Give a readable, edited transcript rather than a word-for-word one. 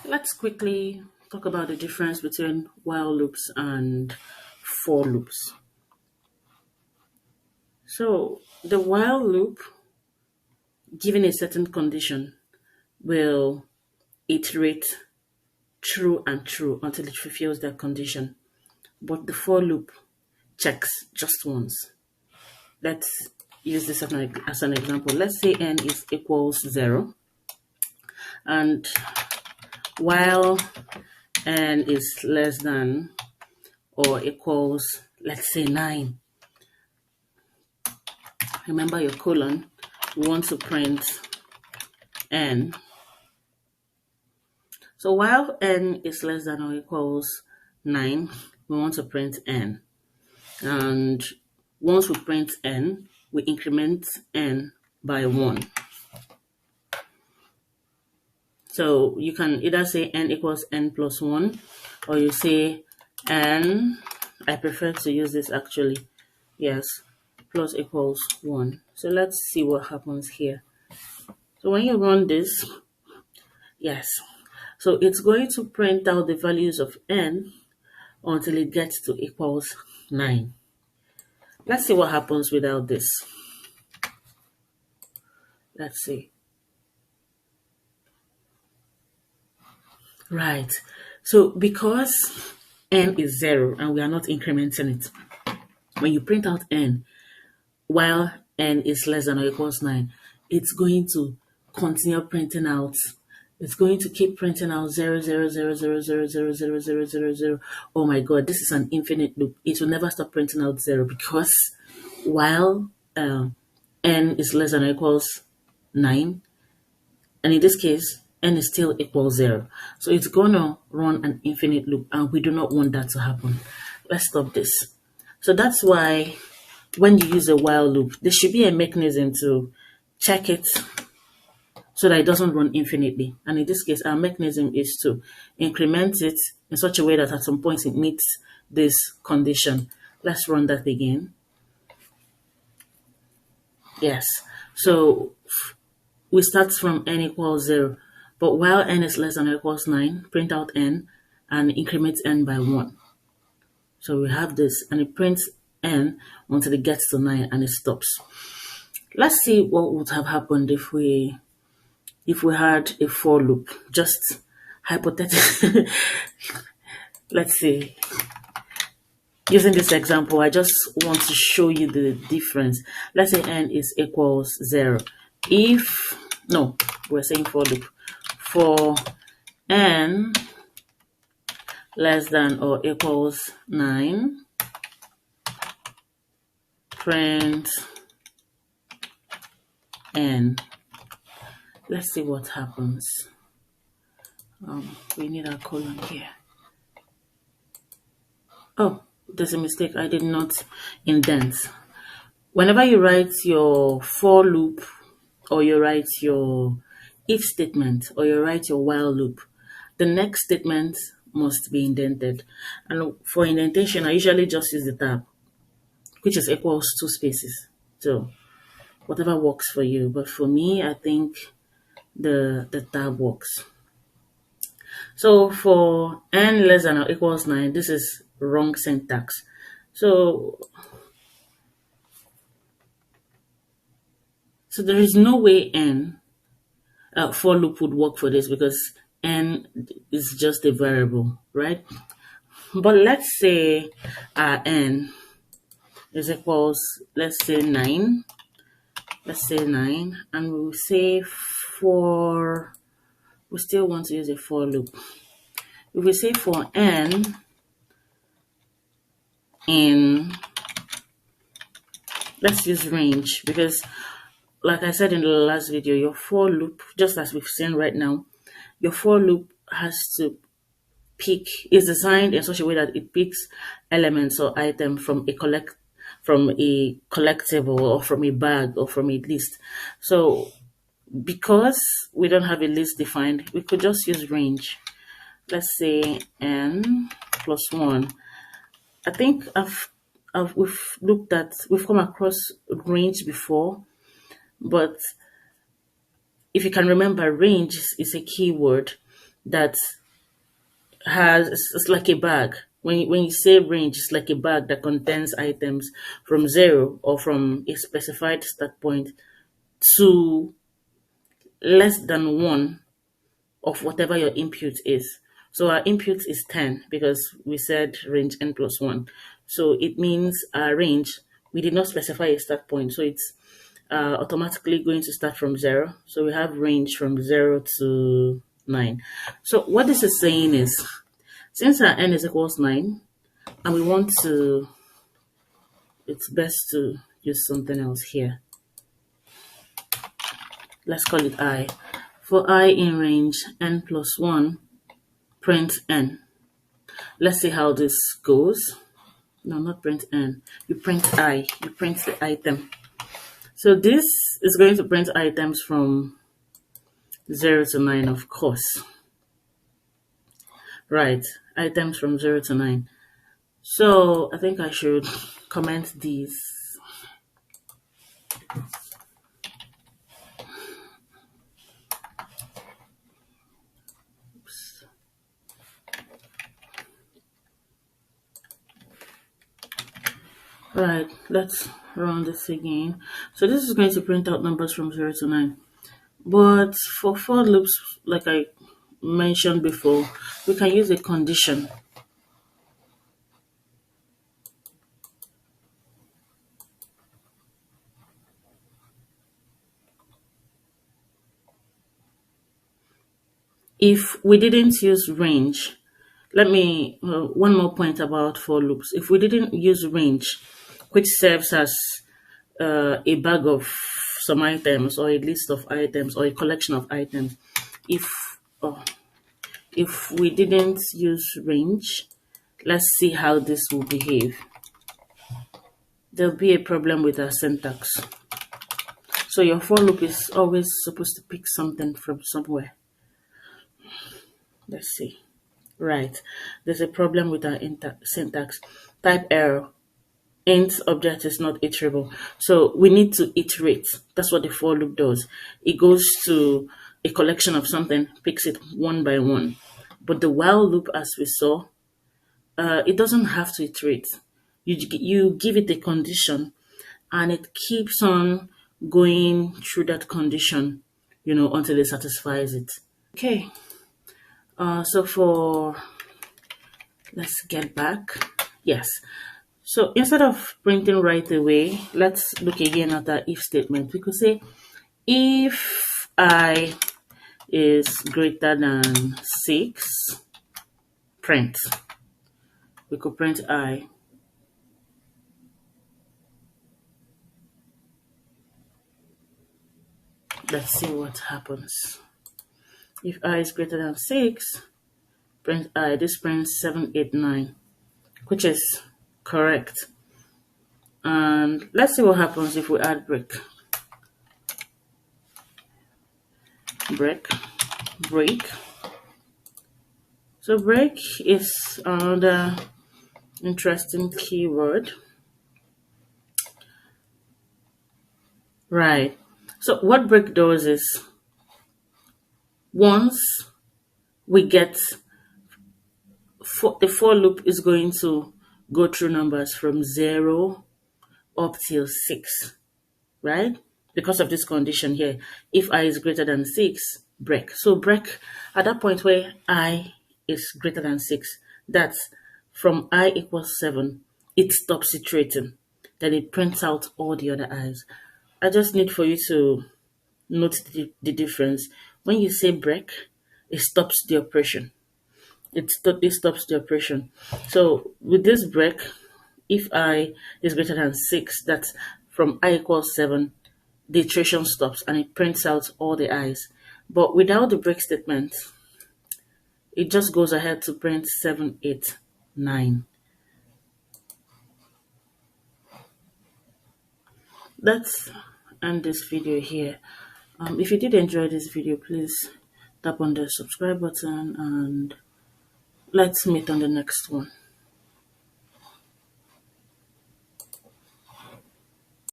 Let's quickly talk about the difference between while loops and for loops. So, the while loop, given a certain condition, will iterate true and true until it fulfills that condition. But the for loop checks just once. Let's use this as an example. Let's say n is equals 0, and while n is less than or equals, let's say 9. Remember your colon, we want to print n. So while n is less than or equals 9, we want to print n. And once we print n, we increment n by 1. So you can either say n equals n plus 1, or you say n, I prefer to use this actually, yes, plus equals 1. So let's see what happens here. So when you run this, yes, so it's going to print out the values of n until it gets to equals 9. Let's see what happens without this. Let's see. Right. So because n is 0 and we are not incrementing it, when you print out n, while n is less than or equals 9, it's going to continue printing out. It's going to keep printing out 0, 0, 0, 0, 0, 0, 0, 0, 0, 0. Oh my God, this is an infinite loop. It will never stop printing out 0 because while n is less than or equals 9, and in this case, n is still equals 0. So it's going to run an infinite loop, and we do not want that to happen. Let's stop this. So that's why when you use a while loop, there should be a mechanism to check it so that it doesn't run infinitely. And in this case, our mechanism is to increment it in such a way that at some point it meets this condition. Let's run that again. Yes. So we start from n equals 0. But while n is less than or equals 9, print out n and increment n by 1. So we have this, and it prints n until it gets to 9 and it stops. Let's see what would have happened if we had a for loop. Just hypothetically. Let's see. Using this example, I just want to show you the difference. Let's say n is equals 0. We're saying for loop. For n less than or equals 9, print n. Let's see what happens. We need a colon here. Oh, there's a mistake. I did not indent. Whenever you write your for loop, or you write your if statement, or you write your while loop, the next statement must be indented. And for indentation, I usually just use the tab, which is equals 2 spaces. So whatever works for you. But for me, I think the tab works. So for n less than or equals 9, this is wrong syntax. So there is no way n for loop would work for this because n is just a variable, right? But let's say n is equals, let's say 9. Let's say 9, and we'll say we still want to use a for loop. If we say for n in, let's use range, because like I said in the last video, your for loop, just as we've seen right now, your for loop has to is designed in such a way that it picks elements or items from a collectible or from a bag or from a list. So because we don't have a list defined, we could just use range. Let's say n plus 1. I think we've come across range before, but if you can remember, range is a keyword. that has, it's like a bag. When you say range, it's like a bag that contains items from zero or from a specified start point to less than one of whatever your input is. So our input is 10 because we said range n plus 1. So it means our range, we did not specify a start point. So it's automatically going to start from 0. So we have range from 0 to 9. So what this is saying is, since our n is equals 9, and we want to, it's best to use something else here. Let's call it I. For I in range n plus 1, print n. Let's see how this goes. No, not print n. You print I. You print the item. So this is going to print items from 0 to 9, of course. Right, items from 0 to 9. So I think I should comment these. Oops. Right, let's run this again. So this is going to print out numbers from 0 to 9. But for for loops, like I mentioned before, we can use a condition. If we didn't use range, let me, one more point about for loops. If we didn't use range, which serves as a bag of some items or a list of items or a collection of items, if oh, if we didn't use range, let's see how this will behave. There'll be a problem with our syntax. So your for loop is always supposed to pick something from somewhere. Let's see. Right. There's a problem with our syntax. Type error. Int object is not iterable. So we need to iterate. That's what the for loop does. It goes to a collection of something, picks it one by one. But the while loop, as we saw, it doesn't have to iterate. You give it a condition and it keeps on going through that condition, until it satisfies it. Okay. Let's get back. Yes. So instead of printing right away, let's look again at our if statement. We could say if I is greater than 6, print. We could print I. Let's see what happens. If I is greater than 6, print I. This prints 7, 8, 9, which is correct. And let's see what happens if we add break. Break. So break is another interesting keyword. Right. So what break does is, once we get the for loop is going to go through numbers from 0 up till 6, right? Because of this condition here, if I is greater than 6, break. So break at that point where I is greater than 6, that's from I equals 7, it stops iterating. Then it prints out all the other i's. I just need for you to note the difference. When you say break, it stops the operation. It stops the operation. So with this break, if I is greater than 6, that's from I equals 7, the iteration stops and it prints out all the i's. But without the break statement, it just goes ahead to print 7, 8, 9. Let's end this video here. If you did enjoy this video, please tap on the subscribe button and let's meet on the next one.